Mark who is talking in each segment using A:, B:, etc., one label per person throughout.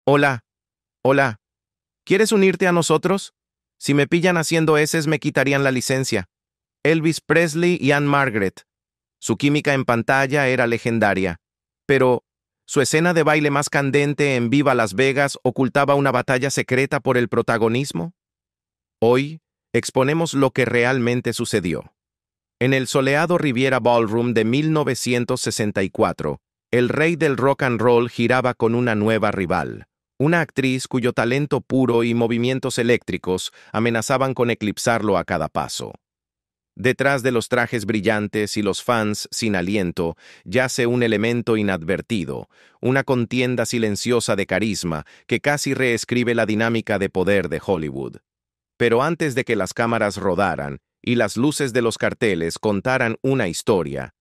A: Hola, hola. ¿Quieres unirte a nosotros? Si me pillan haciendo eses me quitarían la licencia. Elvis Presley y Anne Margaret. Su química en pantalla era legendaria. Pero, su escena de baile más candente en Viva Las Vegas ocultaba una batalla secreta por el protagonismo. Hoy, exponemos lo que realmente sucedió. En el soleado Riviera Ballroom de 1964, el rey del rock and roll giraba con una nueva rival. Una actriz cuyo talento puro y movimientos eléctricos amenazaban con eclipsarlo a cada paso. Detrás de los trajes brillantes y los fans sin aliento, yace un elemento inadvertido, una contienda silenciosa de carisma que casi reescribe la dinámica de poder de Hollywood. Pero antes de que las cámaras rodaran y las luces de los carteles contaran una historia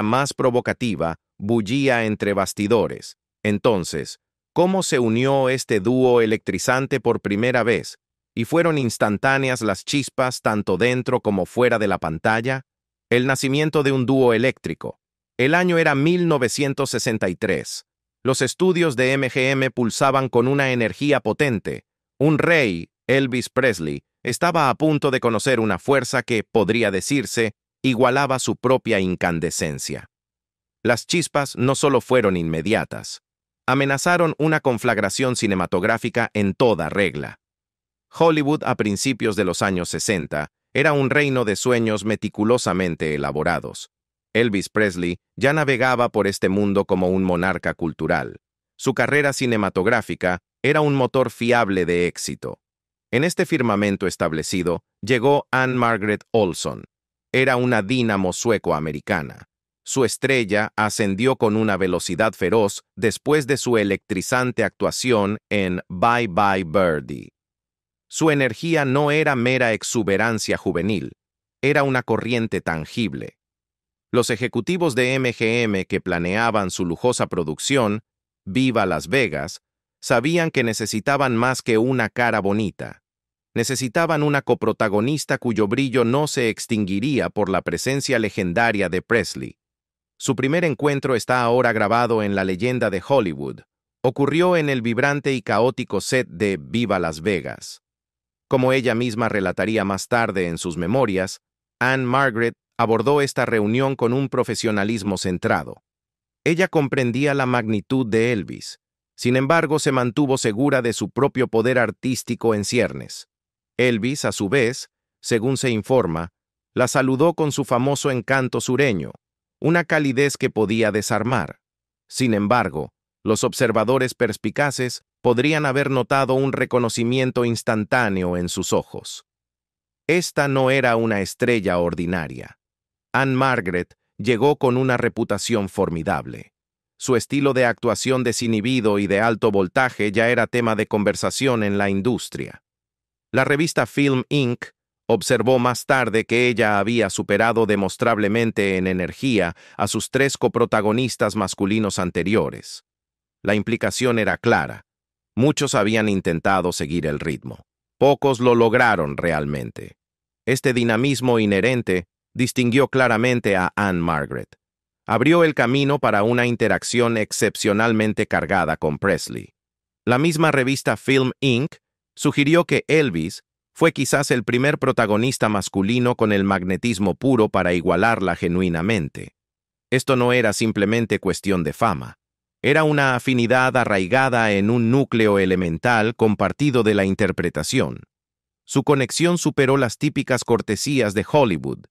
A: más provocativa, bullía entre bastidores. Entonces, ¿cómo se unió este dúo electrizante por primera vez? ¿Y fueron instantáneas las chispas tanto dentro como fuera de la pantalla? El nacimiento de un dúo eléctrico. El año era 1963. Los estudios de MGM pulsaban con una energía potente. Un rey, Elvis Presley, estaba a punto de conocer una fuerza que, podría decirse, igualaba su propia incandescencia. Las chispas no solo fueron inmediatas. Amenazaron una conflagración cinematográfica en toda regla. Hollywood a principios de los años 60 era un reino de sueños meticulosamente elaborados. Elvis Presley ya navegaba por este mundo como un monarca cultural. Su carrera cinematográfica era un motor fiable de éxito. En este firmamento establecido llegó Anne Margaret Olson. Era una dínamo sueco-americana. Su estrella ascendió con una velocidad feroz después de su electrizante actuación en Bye Bye Birdie. Su energía no era mera exuberancia juvenil, era una corriente tangible. Los ejecutivos de MGM que planeaban su lujosa producción, Viva Las Vegas, sabían que necesitaban más que una cara bonita. Necesitaban una coprotagonista cuyo brillo no se extinguiría por la presencia legendaria de Presley. Su primer encuentro está ahora grabado en la leyenda de Hollywood. Ocurrió en el vibrante y caótico set de Viva Las Vegas. Como ella misma relataría más tarde en sus memorias, Anne Margaret abordó esta reunión con un profesionalismo centrado. Ella comprendía la magnitud de Elvis. Sin embargo, se mantuvo segura de su propio poder artístico en ciernes. Elvis, a su vez, según se informa, la saludó con su famoso encanto sureño, una calidez que podía desarmar. Sin embargo, los observadores perspicaces podrían haber notado un reconocimiento instantáneo en sus ojos. Esta no era una estrella ordinaria. Anne Margaret llegó con una reputación formidable. Su estilo de actuación desinhibido y de alto voltaje ya era tema de conversación en la industria. La revista Film Inc. observó más tarde que ella había superado demostrablemente en energía a sus tres coprotagonistas masculinos anteriores. La implicación era clara. Muchos habían intentado seguir el ritmo. Pocos lo lograron realmente. Este dinamismo inherente distinguió claramente a Anne Margaret. Abrió el camino para una interacción excepcionalmente cargada con Presley. La misma revista Film Inc. sugirió que Elvis fue quizás el primer protagonista masculino con el magnetismo puro para igualarla genuinamente. Esto no era simplemente cuestión de fama. Era una afinidad arraigada en un núcleo elemental compartido de la interpretación. Su conexión superó las típicas cortesías de Hollywood.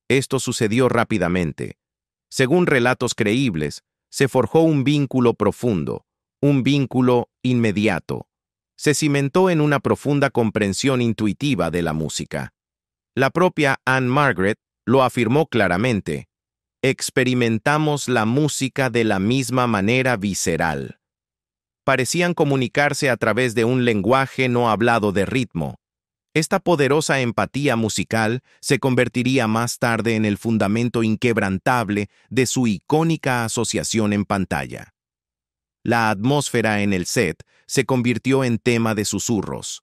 A: Esto sucedió rápidamente. Según relatos creíbles, se forjó un vínculo profundo, un vínculo inmediato. Se cimentó en una profunda comprensión intuitiva de la música. La propia Anne Margaret lo afirmó claramente. Experimentamos la música de la misma manera visceral. Parecían comunicarse a través de un lenguaje no hablado de ritmo. Esta poderosa empatía musical se convertiría más tarde en el fundamento inquebrantable de su icónica asociación en pantalla. La atmósfera en el set se convirtió en tema de susurros.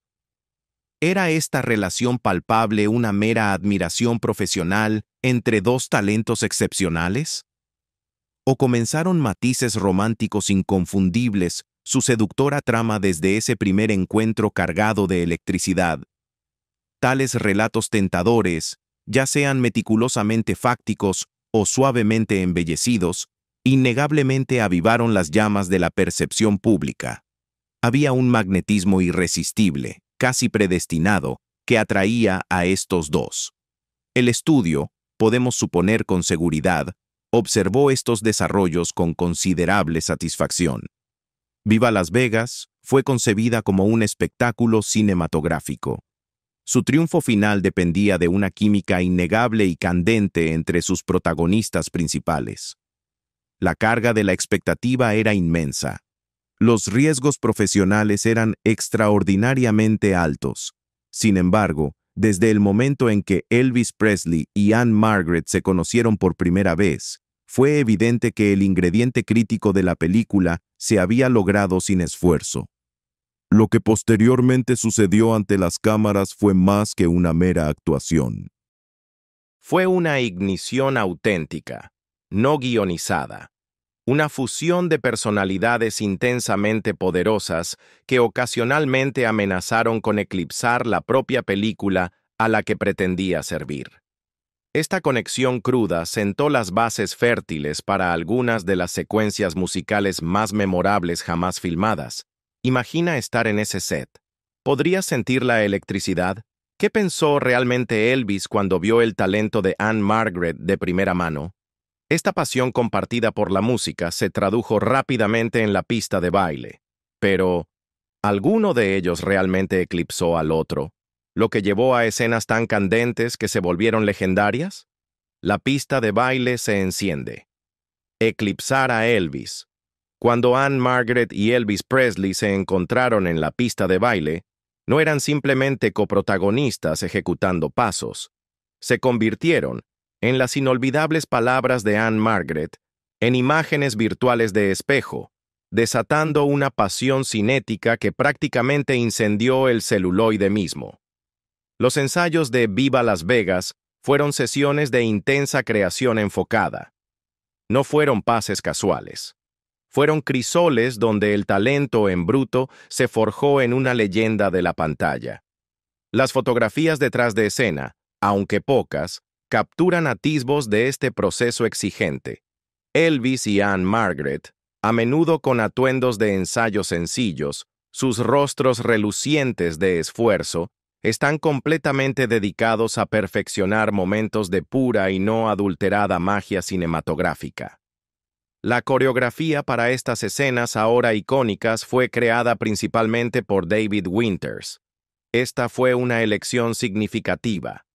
A: ¿Era esta relación palpable una mera admiración profesional entre dos talentos excepcionales? ¿O comenzaron matices románticos inconfundibles su seductora trama desde ese primer encuentro cargado de electricidad. Tales relatos tentadores, ya sean meticulosamente fácticos o suavemente embellecidos, innegablemente avivaron las llamas de la percepción pública. Había un magnetismo irresistible, casi predestinado, que atraía a estos dos. El estudio, podemos suponer con seguridad, observó estos desarrollos con considerable satisfacción. Viva Las Vegas fue concebida como un espectáculo cinematográfico. Su triunfo final dependía de una química innegable y candente entre sus protagonistas principales. La carga de la expectativa era inmensa. Los riesgos profesionales eran extraordinariamente altos. Sin embargo, desde el momento en que Elvis Presley y Ann-Margret se conocieron por primera vez, fue evidente que el ingrediente crítico de la película se había logrado sin esfuerzo. Lo que posteriormente sucedió ante las cámaras fue más que una mera actuación. Fue una ignición auténtica, no guionizada. Una fusión de personalidades intensamente poderosas que ocasionalmente amenazaron con eclipsar la propia película a la que pretendía servir. Esta conexión cruda sentó las bases fértiles para algunas de las secuencias musicales más memorables jamás filmadas. Imagina estar en ese set. ¿Podrías sentir la electricidad? ¿Qué pensó realmente Elvis cuando vio el talento de Ann-Margret de primera mano? Esta pasión compartida por la música se tradujo rápidamente en la pista de baile. Pero, ¿alguno de ellos realmente eclipsó al otro, lo que llevó a escenas tan candentes que se volvieron legendarias? La pista de baile se enciende. Eclipsar a Elvis. Cuando Ann-Margret y Elvis Presley se encontraron en la pista de baile, no eran simplemente coprotagonistas ejecutando pasos. Se convirtieron, en las inolvidables palabras de Ann-Margret, en imágenes virtuales de espejo, desatando una pasión cinética que prácticamente incendió el celuloide mismo. Los ensayos de Viva Las Vegas fueron sesiones de intensa creación enfocada. No fueron pases casuales. Fueron crisoles donde el talento en bruto se forjó en una leyenda de la pantalla. Las fotografías detrás de escena, aunque pocas, capturan atisbos de este proceso exigente. Elvis y Ann-Margret, a menudo con atuendos de ensayo sencillos, sus rostros relucientes de esfuerzo, están completamente dedicados a perfeccionar momentos de pura y no adulterada magia cinematográfica. La coreografía para estas escenas ahora icónicas fue creada principalmente por David Winters. Esta fue una elección significativa.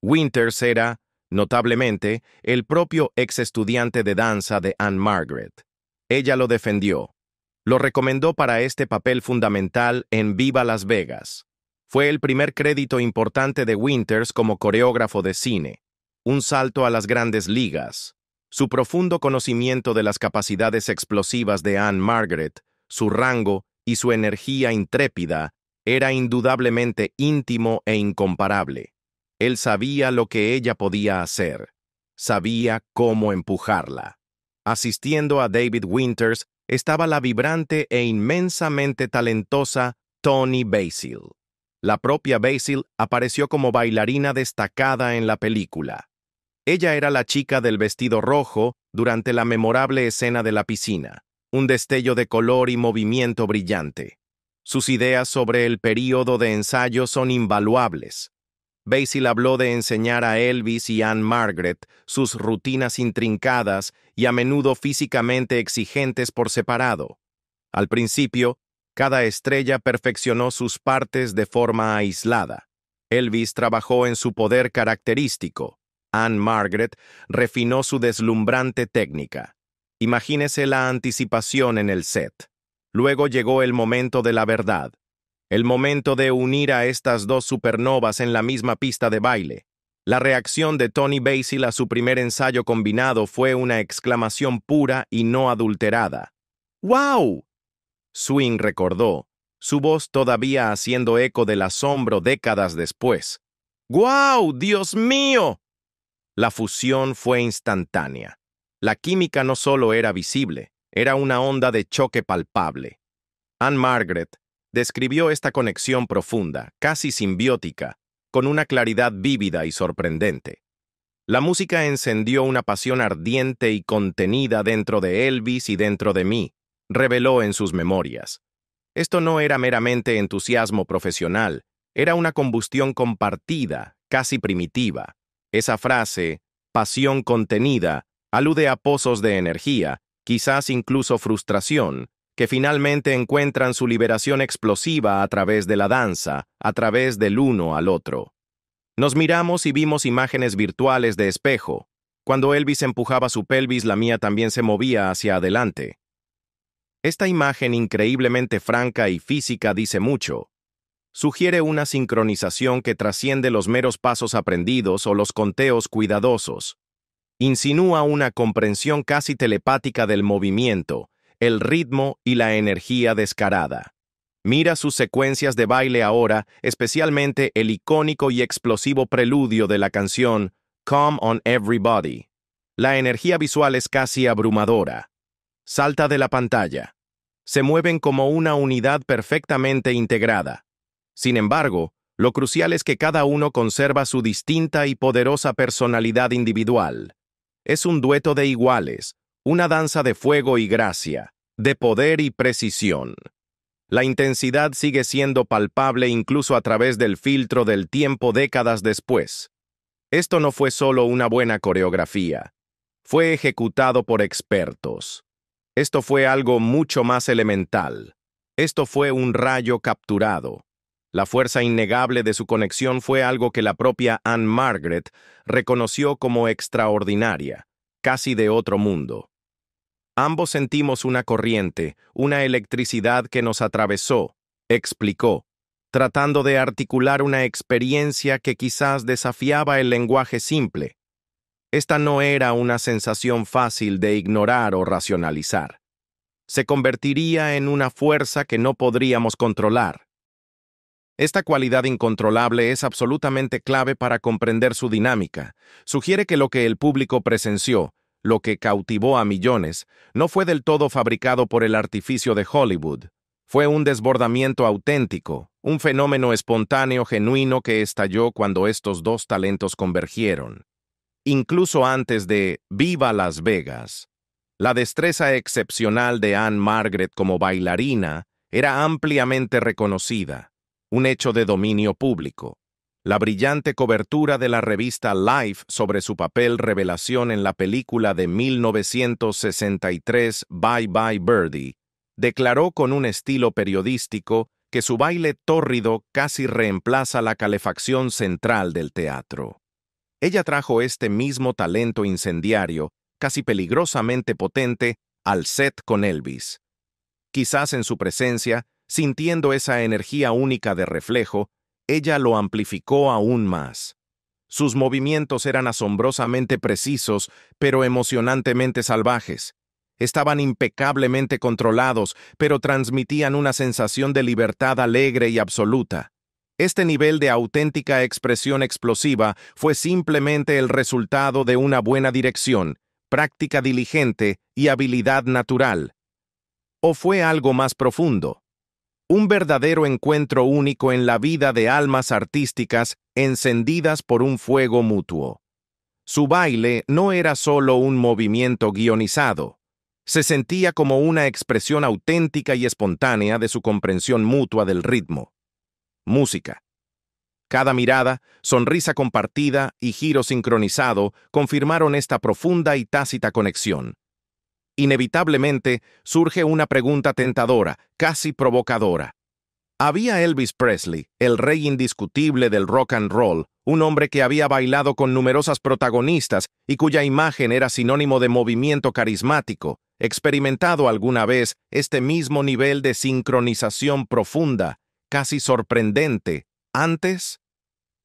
A: Winters era, notablemente, el propio ex estudiante de danza de Ann-Margret. Ella lo defendió. Lo recomendó para este papel fundamental en Viva Las Vegas. Fue el primer crédito importante de Winters como coreógrafo de cine. Un salto a las grandes ligas. Su profundo conocimiento de las capacidades explosivas de Ann-Margret, su rango y su energía intrépida era indudablemente íntimo e incomparable. Él sabía lo que ella podía hacer. Sabía cómo empujarla. Asistiendo a David Winters estaba la vibrante e inmensamente talentosa Toni Basil. La propia Basil apareció como bailarina destacada en la película. Ella era la chica del vestido rojo durante la memorable escena de la piscina, un destello de color y movimiento brillante. Sus ideas sobre el período de ensayo son invaluables. Basil habló de enseñar a Elvis y Ann-Margret sus rutinas intrincadas y a menudo físicamente exigentes por separado. Al principio, cada estrella perfeccionó sus partes de forma aislada. Elvis trabajó en su poder característico. Ann-Margret refinó su deslumbrante técnica. Imagínese la anticipación en el set. Luego llegó el momento de la verdad. El momento de unir a estas dos supernovas en la misma pista de baile. La reacción de Toni Basil a su primer ensayo combinado fue una exclamación pura y no adulterada. ¡Wow! Swing recordó, su voz todavía haciendo eco del asombro décadas después. ¡Guau! ¡Dios mío! La fusión fue instantánea. La química no solo era visible, era una onda de choque palpable. Ann-Margret describió esta conexión profunda, casi simbiótica, con una claridad vívida y sorprendente. La música encendió una pasión ardiente y contenida dentro de Elvis y dentro de mí, reveló en sus memorias. Esto no era meramente entusiasmo profesional, era una combustión compartida, casi primitiva. Esa frase, pasión contenida, alude a pozos de energía, quizás incluso frustración, que finalmente encuentran su liberación explosiva a través de la danza, a través del uno al otro. Nos miramos y vimos imágenes virtuales de espejo. Cuando Elvis empujaba su pelvis, la mía también se movía hacia adelante. Esta imagen increíblemente franca y física dice mucho. Sugiere una sincronización que trasciende los meros pasos aprendidos o los conteos cuidadosos. Insinúa una comprensión casi telepática del movimiento, el ritmo y la energía descarada. Mira sus secuencias de baile ahora, especialmente el icónico y explosivo preludio de la canción Come on Everybody. La energía visual es casi abrumadora. Salta de la pantalla. Se mueven como una unidad perfectamente integrada. Sin embargo, lo crucial es que cada uno conserva su distinta y poderosa personalidad individual. Es un dueto de iguales, una danza de fuego y gracia, de poder y precisión. La intensidad sigue siendo palpable incluso a través del filtro del tiempo décadas después. Esto no fue solo una buena coreografía. Fue ejecutado por expertos. Esto fue algo mucho más elemental. Esto fue un rayo capturado. La fuerza innegable de su conexión fue algo que la propia Ann-Margret reconoció como extraordinaria, casi de otro mundo. Ambos sentimos una corriente, una electricidad que nos atravesó, explicó, tratando de articular una experiencia que quizás desafiaba el lenguaje simple. Esta no era una sensación fácil de ignorar o racionalizar. Se convertiría en una fuerza que no podríamos controlar. Esta cualidad incontrolable es absolutamente clave para comprender su dinámica. Sugiere que lo que el público presenció, lo que cautivó a millones, no fue del todo fabricado por el artificio de Hollywood. Fue un desbordamiento auténtico, un fenómeno espontáneo genuino que estalló cuando estos dos talentos convergieron. Incluso antes de Viva Las Vegas, la destreza excepcional de Ann-Margret como bailarina era ampliamente reconocida, un hecho de dominio público. La brillante cobertura de la revista Life sobre su papel revelación en la película de 1963 Bye Bye Birdie declaró con un estilo periodístico que su baile tórrido casi reemplaza la calefacción central del teatro. Ella trajo este mismo talento incendiario, casi peligrosamente potente, al set con Elvis. Quizás en su presencia, sintiendo esa energía única de reflejo, ella lo amplificó aún más. Sus movimientos eran asombrosamente precisos, pero emocionantemente salvajes. Estaban impecablemente controlados, pero transmitían una sensación de libertad alegre y absoluta. Este nivel de auténtica expresión explosiva fue simplemente el resultado de una buena dirección, práctica diligente y habilidad natural. ¿O fue algo más profundo? Un verdadero encuentro único en la vida de almas artísticas encendidas por un fuego mutuo. Su baile no era solo un movimiento guionizado. Se sentía como una expresión auténtica y espontánea de su comprensión mutua del ritmo. Música. Cada mirada, sonrisa compartida y giro sincronizado confirmaron esta profunda y tácita conexión. Inevitablemente, surge una pregunta tentadora, casi provocadora. ¿Había Elvis Presley, el rey indiscutible del rock and roll, un hombre que había bailado con numerosas protagonistas y cuya imagen era sinónimo de movimiento carismático, experimentado alguna vez este mismo nivel de sincronización profunda, casi sorprendente, antes?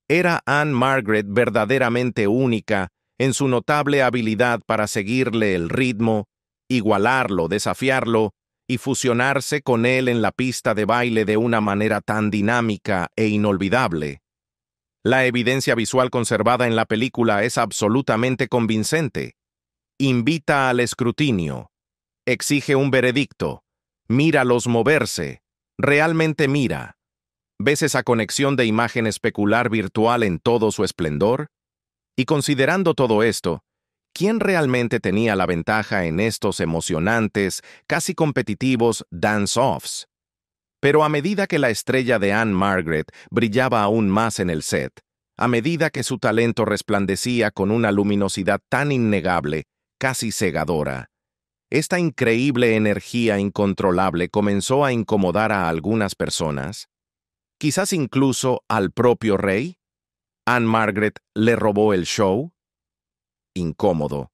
A: ¿Era Ann-Margret verdaderamente única en su notable habilidad para seguirle el ritmo, igualarlo, desafiarlo y fusionarse con él en la pista de baile de una manera tan dinámica e inolvidable? La evidencia visual conservada en la película es absolutamente convincente. Invita al escrutinio. Exige un veredicto. Míralos moverse. Realmente mira. ¿Ves esa conexión de imagen especular virtual en todo su esplendor? Y considerando todo esto, ¿quién realmente tenía la ventaja en estos emocionantes, casi competitivos dance-offs? Pero a medida que la estrella de Ann-Margret brillaba aún más en el set, a medida que su talento resplandecía con una luminosidad tan innegable, casi cegadora, esta increíble energía incontrolable comenzó a incomodar a algunas personas, quizás incluso al propio rey. Ann-Margret le robó el show. Incómodo.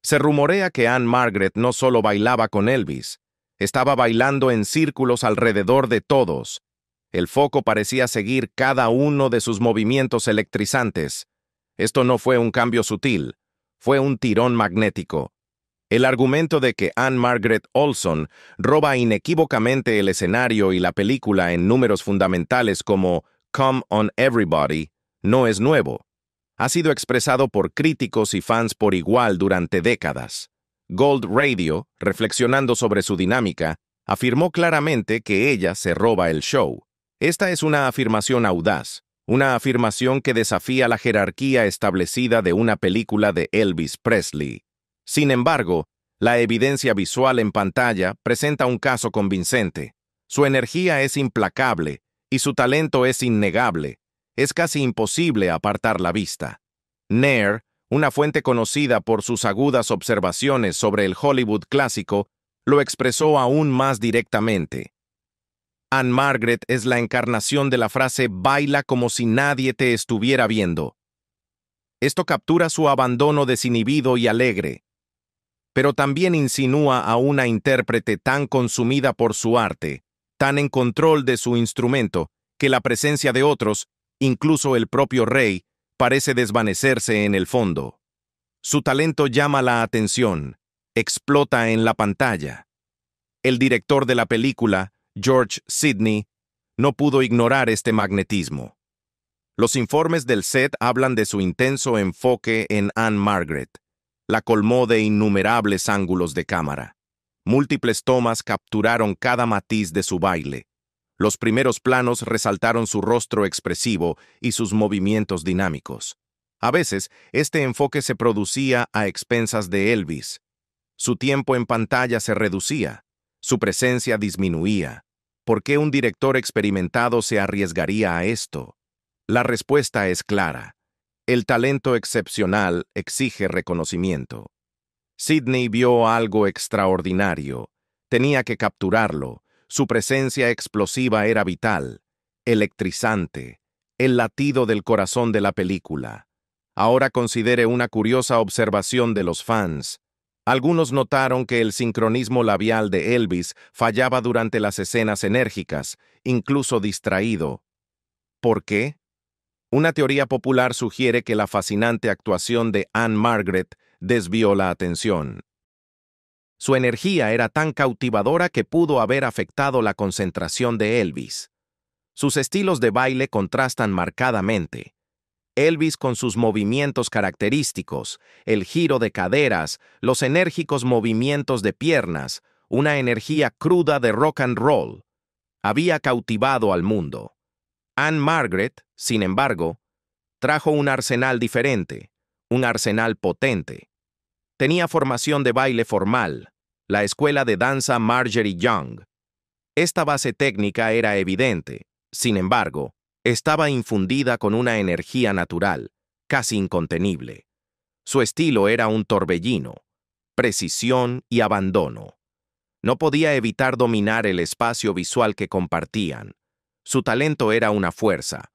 A: Se rumorea que Ann-Margret no solo bailaba con Elvis, estaba bailando en círculos alrededor de todos. El foco parecía seguir cada uno de sus movimientos electrizantes. Esto no fue un cambio sutil, fue un tirón magnético. El argumento de que Ann-Margret Olson roba inequívocamente el escenario y la película en números fundamentales como Come on Everybody no es nuevo. Ha sido expresado por críticos y fans por igual durante décadas. Gold Radio, reflexionando sobre su dinámica, afirmó claramente que ella se roba el show. Esta es una afirmación audaz, una afirmación que desafía la jerarquía establecida de una película de Elvis Presley. Sin embargo, la evidencia visual en pantalla presenta un caso convincente. Su energía es implacable y su talento es innegable. Es casi imposible apartar la vista. Nair, una fuente conocida por sus agudas observaciones sobre el Hollywood clásico, lo expresó aún más directamente. Ann-Margret es la encarnación de la frase «baila como si nadie te estuviera viendo». Esto captura su abandono desinhibido y alegre, pero también insinúa a una intérprete tan consumida por su arte, tan en control de su instrumento, que la presencia de otros, incluso el propio rey, parece desvanecerse en el fondo. Su talento llama la atención, explota en la pantalla. El director de la película, George Sidney, no pudo ignorar este magnetismo. Los informes del set hablan de su intenso enfoque en Ann-Margret. La colmó de innumerables ángulos de cámara. Múltiples tomas capturaron cada matiz de su baile. Los primeros planos resaltaron su rostro expresivo y sus movimientos dinámicos. A veces, este enfoque se producía a expensas de Elvis. Su tiempo en pantalla se reducía, su presencia disminuía. ¿Por qué un director experimentado se arriesgaría a esto? La respuesta es clara. El talento excepcional exige reconocimiento. Sidney vio algo extraordinario. Tenía que capturarlo. Su presencia explosiva era vital, electrizante, el latido del corazón de la película. Ahora considere una curiosa observación de los fans. Algunos notaron que el sincronismo labial de Elvis fallaba durante las escenas enérgicas, incluso distraído. ¿Por qué? Una teoría popular sugiere que la fascinante actuación de Ann-Margret desvió la atención. Su energía era tan cautivadora que pudo haber afectado la concentración de Elvis. Sus estilos de baile contrastan marcadamente. Elvis con sus movimientos característicos, el giro de caderas, los enérgicos movimientos de piernas, una energía cruda de rock and roll, había cautivado al mundo. Ann-Margret, sin embargo, trajo un arsenal diferente, un arsenal potente. Tenía formación de baile formal, la escuela de danza Marjorie Young. Esta base técnica era evidente, sin embargo, estaba infundida con una energía natural, casi incontenible. Su estilo era un torbellino, precisión y abandono. No podía evitar dominar el espacio visual que compartían. Su talento era una fuerza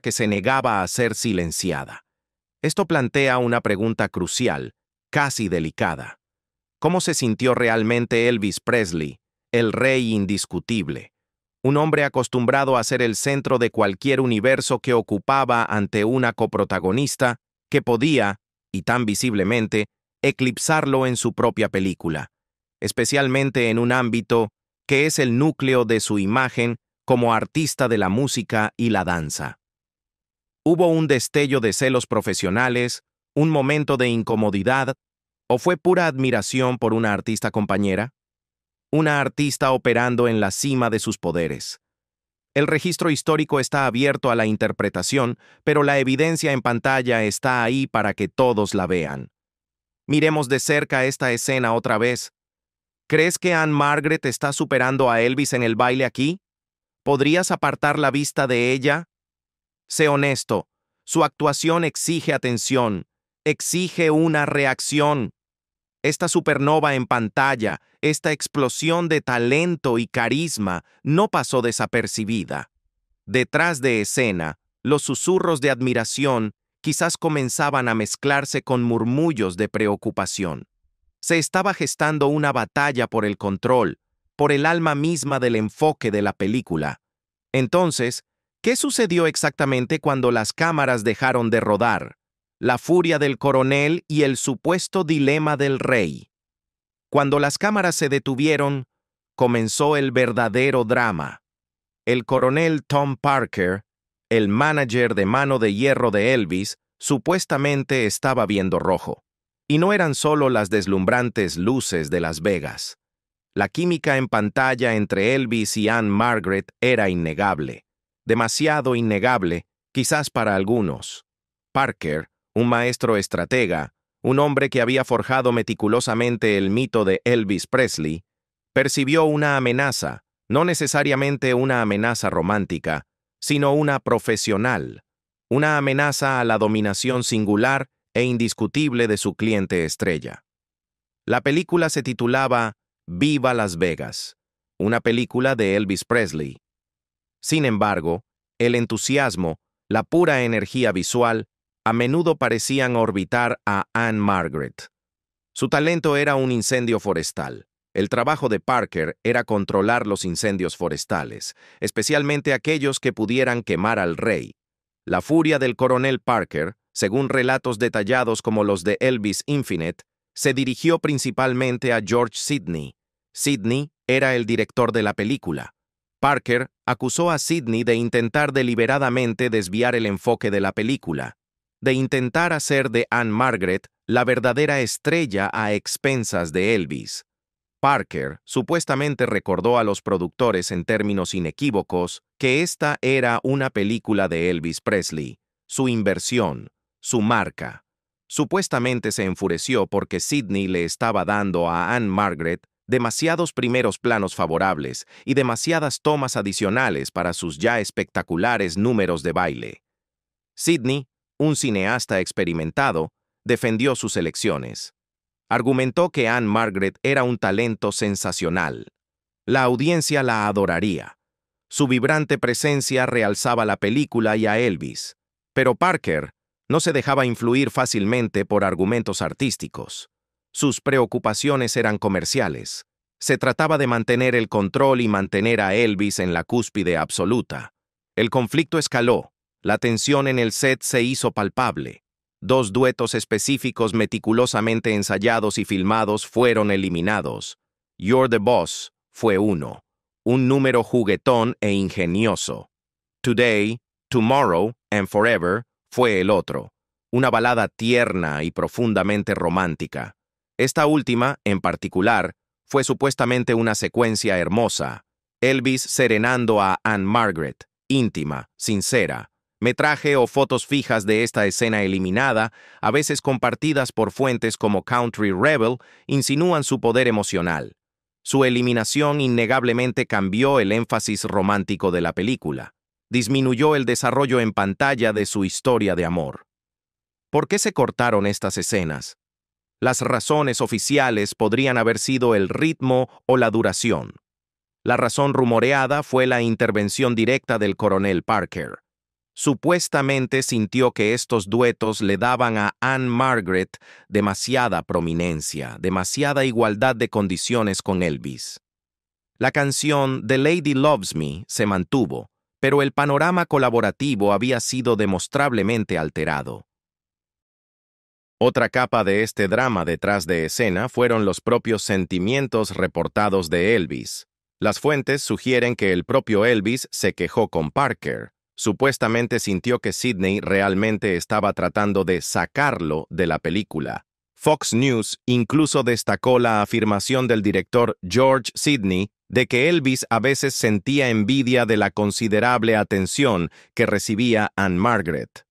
A: que se negaba a ser silenciada. Esto plantea una pregunta crucial, casi delicada. ¿Cómo se sintió realmente Elvis Presley, el rey indiscutible? Un hombre acostumbrado a ser el centro de cualquier universo que ocupaba ante una coprotagonista que podía, y tan visiblemente, eclipsarlo en su propia película, especialmente en un ámbito que es el núcleo de su imagen como artista de la música y la danza. ¿Hubo un destello de celos profesionales, un momento de incomodidad, o fue pura admiración por una artista compañera? una artista operando en la cima de sus poderes. El registro histórico está abierto a la interpretación, pero la evidencia en pantalla está ahí para que todos la vean. Miremos de cerca esta escena otra vez. ¿Crees que Ann-Margret está superando a Elvis en el baile aquí? ¿Podrías apartar la vista de ella? Sé honesto, su actuación exige atención, exige una reacción. Esta supernova en pantalla, esta explosión de talento y carisma no pasó desapercibida. Detrás de escena, los susurros de admiración quizás comenzaban a mezclarse con murmullos de preocupación. Se estaba gestando una batalla por el control, por el alma misma del enfoque de la película. Entonces, ¿qué sucedió exactamente cuando las cámaras dejaron de rodar? La furia del coronel y el supuesto dilema del rey. Cuando las cámaras se detuvieron, comenzó el verdadero drama. El coronel Tom Parker, el manager de mano de hierro de Elvis, supuestamente estaba viendo rojo. Y no eran solo las deslumbrantes luces de Las Vegas. La química en pantalla entre Elvis y Ann-Margret era innegable. Demasiado innegable, quizás para algunos. Parker, un maestro estratega, un hombre que había forjado meticulosamente el mito de Elvis Presley, percibió una amenaza, no necesariamente una amenaza romántica, sino una profesional, una amenaza a la dominación singular e indiscutible de su cliente estrella. La película se titulaba Viva Las Vegas, una película de Elvis Presley. Sin embargo, el entusiasmo, la pura energía visual, a menudo parecían orbitar a Ann-Margret. Su talento era un incendio forestal. El trabajo de Parker era controlar los incendios forestales, especialmente aquellos que pudieran quemar al rey. La furia del coronel Parker, según relatos detallados como los de Elvis Infinite, se dirigió principalmente a George Sidney. Sidney era el director de la película. Parker acusó a Sidney de intentar deliberadamente desviar el enfoque de la película, de intentar hacer de Ann-Margret la verdadera estrella a expensas de Elvis. Parker supuestamente recordó a los productores en términos inequívocos que esta era una película de Elvis Presley, su inversión, su marca. Supuestamente se enfureció porque Sidney le estaba dando a Ann-Margret demasiados primeros planos favorables y demasiadas tomas adicionales para sus ya espectaculares números de baile. Sidney, un cineasta experimentado, defendió sus elecciones. Argumentó que Ann-Margret era un talento sensacional. La audiencia la adoraría. Su vibrante presencia realzaba la película y a Elvis. Pero Parker no se dejaba influir fácilmente por argumentos artísticos. Sus preocupaciones eran comerciales. Se trataba de mantener el control y mantener a Elvis en la cúspide absoluta. El conflicto escaló. La tensión en el set se hizo palpable. 2 duetos específicos meticulosamente ensayados y filmados fueron eliminados. You're the Boss fue uno, un número juguetón e ingenioso. Today, Tomorrow and Forever fue el otro, una balada tierna y profundamente romántica. Esta última, en particular, fue supuestamente una secuencia hermosa. Elvis serenando a Ann-Margret, íntima, sincera. Metraje o fotos fijas de esta escena eliminada, a veces compartidas por fuentes como Country Rebel, insinúan su poder emocional. Su eliminación innegablemente cambió el énfasis romántico de la película. Disminuyó el desarrollo en pantalla de su historia de amor. ¿Por qué se cortaron estas escenas? Las razones oficiales podrían haber sido el ritmo o la duración. La razón rumoreada fue la intervención directa del coronel Parker. Supuestamente sintió que estos duetos le daban a Ann-Margret demasiada prominencia, demasiada igualdad de condiciones con Elvis. La canción The Lady Loves Me se mantuvo, pero el panorama colaborativo había sido demostrablemente alterado. Otra capa de este drama detrás de escena fueron los propios sentimientos reportados de Elvis. Las fuentes sugieren que el propio Elvis se quejó con Parker. Supuestamente sintió que Sidney realmente estaba tratando de sacarlo de la película. Fox News incluso destacó la afirmación del director George Sidney de que Elvis a veces sentía envidia de la considerable atención que recibía Anne Margaret.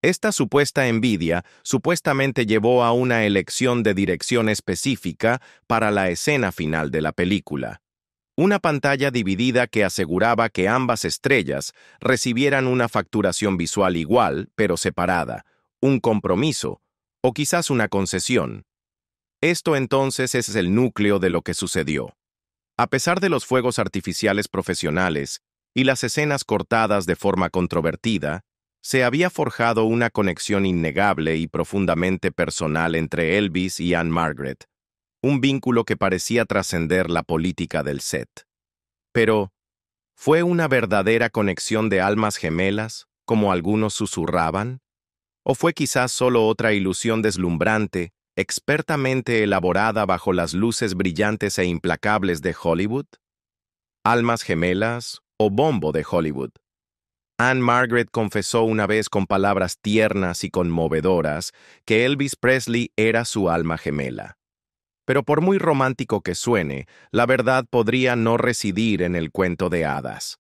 A: Esta supuesta envidia supuestamente llevó a una elección de dirección específica para la escena final de la película. Una pantalla dividida que aseguraba que ambas estrellas recibieran una facturación visual igual, pero separada, un compromiso, o quizás una concesión. Esto entonces es el núcleo de lo que sucedió. A pesar de los fuegos artificiales profesionales y las escenas cortadas de forma controvertida, se había forjado una conexión innegable y profundamente personal entre Elvis y Anne Margaret, un vínculo que parecía trascender la política del set. Pero, ¿fue una verdadera conexión de almas gemelas, como algunos susurraban? ¿O fue quizás solo otra ilusión deslumbrante, expertamente elaborada bajo las luces brillantes e implacables de Hollywood? ¿Almas gemelas o bombo de Hollywood? Anne Margaret confesó una vez con palabras tiernas y conmovedoras que Elvis Presley era su alma gemela. Pero por muy romántico que suene, la verdad podría no residir en el cuento de hadas.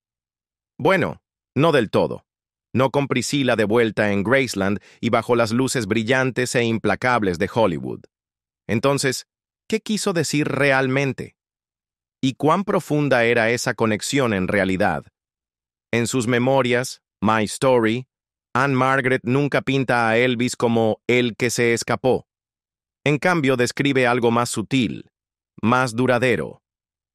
A: Bueno, no del todo. No con Priscilla de vuelta en Graceland y bajo las luces brillantes e implacables de Hollywood. Entonces, ¿qué quiso decir realmente? ¿Y cuán profunda era esa conexión en realidad? En sus memorias, My Story, Anne Margaret nunca pinta a Elvis como el que se escapó. En cambio, describe algo más sutil, más duradero.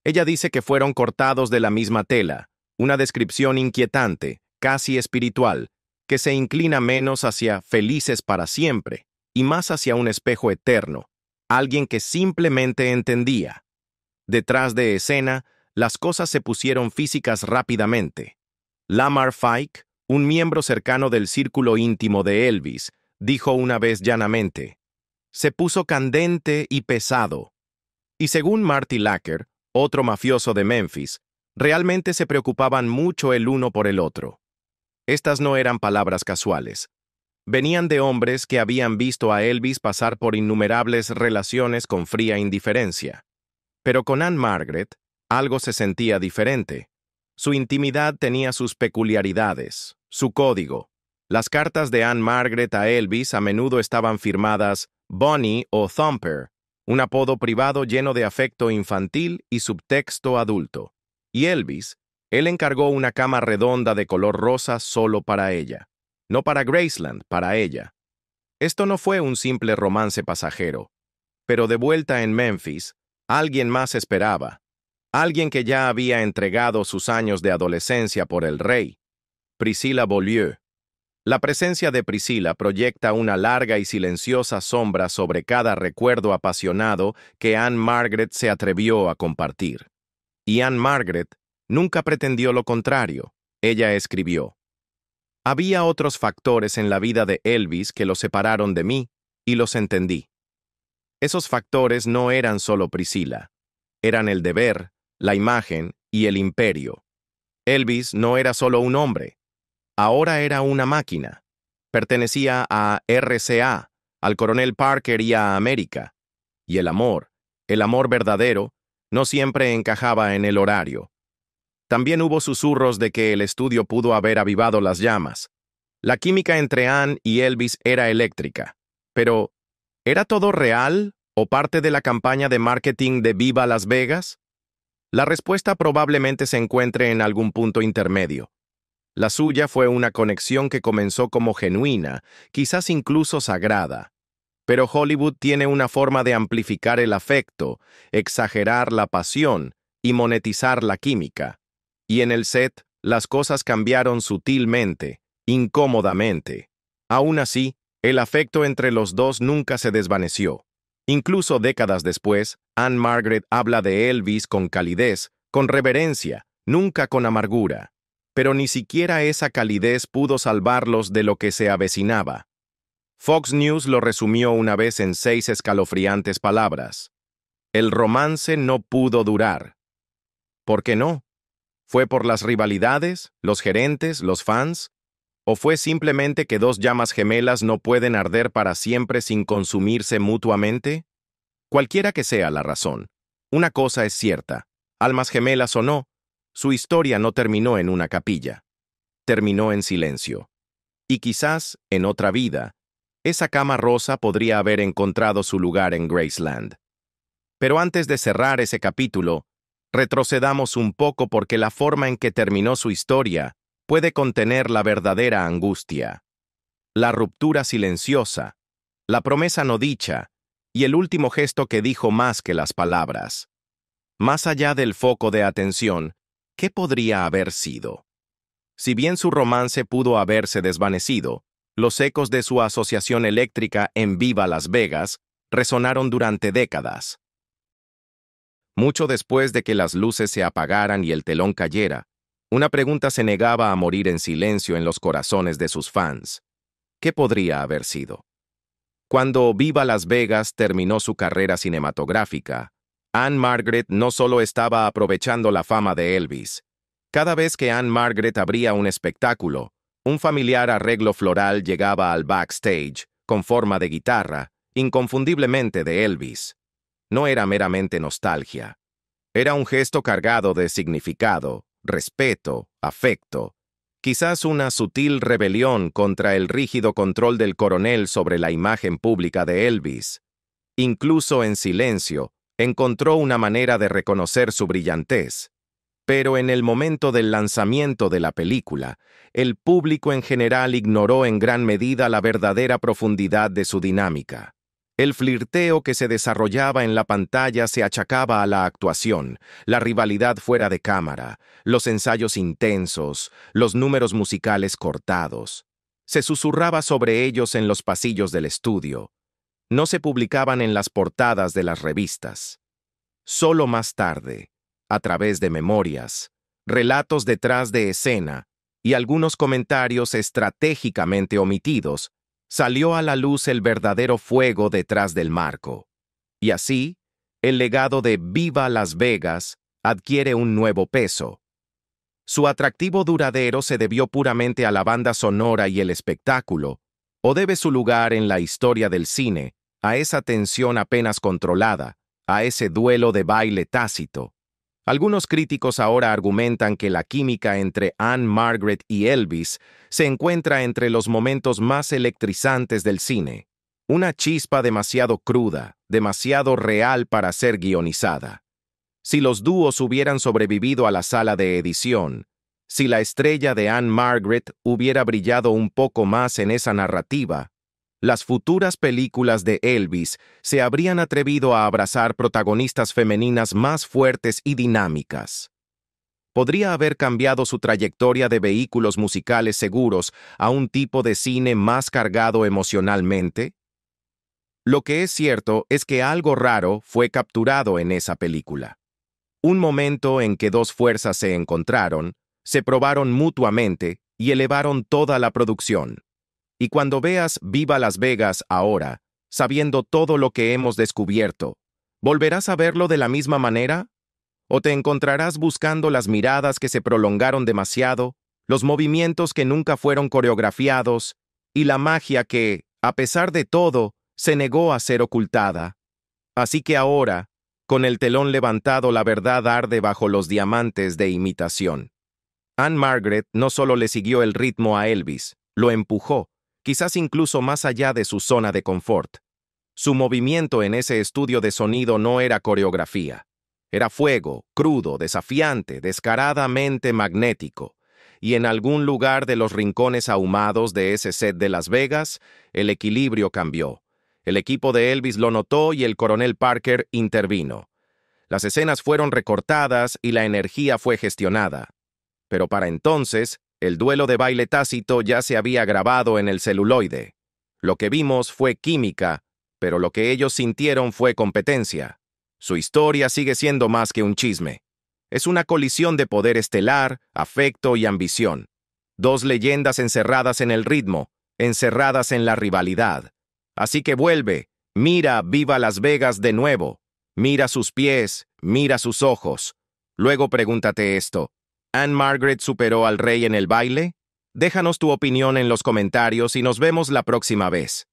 A: Ella dice que fueron cortados de la misma tela, una descripción inquietante, casi espiritual, que se inclina menos hacia felices para siempre y más hacia un espejo eterno, alguien que simplemente entendía. Detrás de escena, las cosas se pusieron físicas rápidamente. Lamar Fike, un miembro cercano del círculo íntimo de Elvis, dijo una vez llanamente, «Se puso candente y pesado». Y según Marty Lacker, otro mafioso de Memphis, realmente se preocupaban mucho el uno por el otro. Estas no eran palabras casuales. Venían de hombres que habían visto a Elvis pasar por innumerables relaciones con fría indiferencia. Pero con Anne Margaret, algo se sentía diferente. Su intimidad tenía sus peculiaridades, su código. Las cartas de Anne Margaret a Elvis a menudo estaban firmadas Bonnie o Thumper, un apodo privado lleno de afecto infantil y subtexto adulto. Y Elvis, él encargó una cama redonda de color rosa solo para ella. No para Graceland, para ella. Esto no fue un simple romance pasajero. Pero de vuelta en Memphis, alguien más esperaba. Alguien que ya había entregado sus años de adolescencia por el rey. Priscilla Beaulieu. La presencia de Priscilla proyecta una larga y silenciosa sombra sobre cada recuerdo apasionado que Anne Margaret se atrevió a compartir. Y Anne Margaret nunca pretendió lo contrario. Ella escribió, «Había otros factores en la vida de Elvis que lo separaron de mí, y los entendí. Esos factores no eran solo Priscilla. Eran el deber, la imagen y el imperio. Elvis no era solo un hombre. Ahora era una máquina. Pertenecía a RCA, al coronel Parker y a América. Y el amor verdadero, no siempre encajaba en el horario. También hubo susurros de que el estudio pudo haber avivado las llamas. La química entre Anne y Elvis era eléctrica. Pero, ¿era todo real o parte de la campaña de marketing de Viva Las Vegas? La respuesta probablemente se encuentre en algún punto intermedio. La suya fue una conexión que comenzó como genuina, quizás incluso sagrada. Pero Hollywood tiene una forma de amplificar el afecto, exagerar la pasión y monetizar la química. Y en el set, las cosas cambiaron sutilmente, incómodamente. Aún así, el afecto entre los dos nunca se desvaneció. Incluso décadas después, Anne Margaret habla de Elvis con calidez, con reverencia, nunca con amargura. Pero ni siquiera esa calidez pudo salvarlos de lo que se avecinaba. Fox News lo resumió una vez en 6 escalofriantes palabras. El romance no pudo durar. ¿Por qué no? ¿Fue por las rivalidades, los gerentes, los fans? ¿O fue simplemente que dos llamas gemelas no pueden arder para siempre sin consumirse mutuamente? Cualquiera que sea la razón, una cosa es cierta, almas gemelas o no, su historia no terminó en una capilla. Terminó en silencio. Y quizás, en otra vida, esa cama rosa podría haber encontrado su lugar en Graceland. Pero antes de cerrar ese capítulo, retrocedamos un poco porque la forma en que terminó su historia puede contener la verdadera angustia, la ruptura silenciosa, la promesa no dicha y el último gesto que dijo más que las palabras. Más allá del foco de atención, ¿qué podría haber sido? Si bien su romance pudo haberse desvanecido, los ecos de su asociación eléctrica en Viva Las Vegas resonaron durante décadas. Mucho después de que las luces se apagaran y el telón cayera, una pregunta se negaba a morir en silencio en los corazones de sus fans. ¿Qué podría haber sido? Cuando Viva Las Vegas terminó su carrera cinematográfica, Ann-Margret no solo estaba aprovechando la fama de Elvis. Cada vez que Ann-Margret abría un espectáculo, un familiar arreglo floral llegaba al backstage, con forma de guitarra, inconfundiblemente de Elvis. No era meramente nostalgia. Era un gesto cargado de significado, respeto, afecto, quizás una sutil rebelión contra el rígido control del coronel sobre la imagen pública de Elvis. Incluso en silencio, encontró una manera de reconocer su brillantez. Pero en el momento del lanzamiento de la película, el público en general ignoró en gran medida la verdadera profundidad de su dinámica. El flirteo que se desarrollaba en la pantalla se achacaba a la actuación, la rivalidad fuera de cámara, los ensayos intensos, los números musicales cortados. Se susurraba sobre ellos en los pasillos del estudio. No se publicaban en las portadas de las revistas. Solo más tarde, a través de memorias, relatos detrás de escena y algunos comentarios estratégicamente omitidos, salió a la luz el verdadero fuego detrás del marco. Y así, el legado de Viva Las Vegas adquiere un nuevo peso. Su atractivo duradero se debió puramente a la banda sonora y el espectáculo, o debe su lugar en la historia del cine a esa tensión apenas controlada, a ese duelo de baile tácito. Algunos críticos ahora argumentan que la química entre Ann-Margret y Elvis se encuentra entre los momentos más electrizantes del cine. Una chispa demasiado cruda, demasiado real para ser guionizada. Si los dúos hubieran sobrevivido a la sala de edición, si la estrella de Ann-Margret hubiera brillado un poco más en esa narrativa, las futuras películas de Elvis se habrían atrevido a abrazar protagonistas femeninas más fuertes y dinámicas. ¿Podría haber cambiado su trayectoria de vehículos musicales seguros a un tipo de cine más cargado emocionalmente? Lo que es cierto es que algo raro fue capturado en esa película. Un momento en que dos fuerzas se encontraron, se probaron mutuamente y elevaron toda la producción. Y cuando veas Viva Las Vegas ahora, sabiendo todo lo que hemos descubierto, ¿volverás a verlo de la misma manera? ¿O te encontrarás buscando las miradas que se prolongaron demasiado, los movimientos que nunca fueron coreografiados, y la magia que, a pesar de todo, se negó a ser ocultada? Así que ahora, con el telón levantado, la verdad arde bajo los diamantes de imitación. Ann-Margret no solo le siguió el ritmo a Elvis, lo empujó, quizás incluso más allá de su zona de confort. Su movimiento en ese estudio de sonido no era coreografía. Era fuego, crudo, desafiante, descaradamente magnético. Y en algún lugar de los rincones ahumados de ese set de Las Vegas, el equilibrio cambió. El equipo de Elvis lo notó y el coronel Parker intervino. Las escenas fueron recortadas y la energía fue gestionada. Pero para entonces, el duelo de baile tácito ya se había grabado en el celuloide. Lo que vimos fue química, pero lo que ellos sintieron fue competencia. Su historia sigue siendo más que un chisme. Es una colisión de poder estelar, afecto y ambición. Dos leyendas encerradas en el ritmo, encerradas en la rivalidad. Así que vuelve, mira Viva Las Vegas de nuevo. Mira sus pies, mira sus ojos. Luego pregúntate esto. ¿Ann-Margret superó al rey en el baile? Déjanos tu opinión en los comentarios y nos vemos la próxima vez.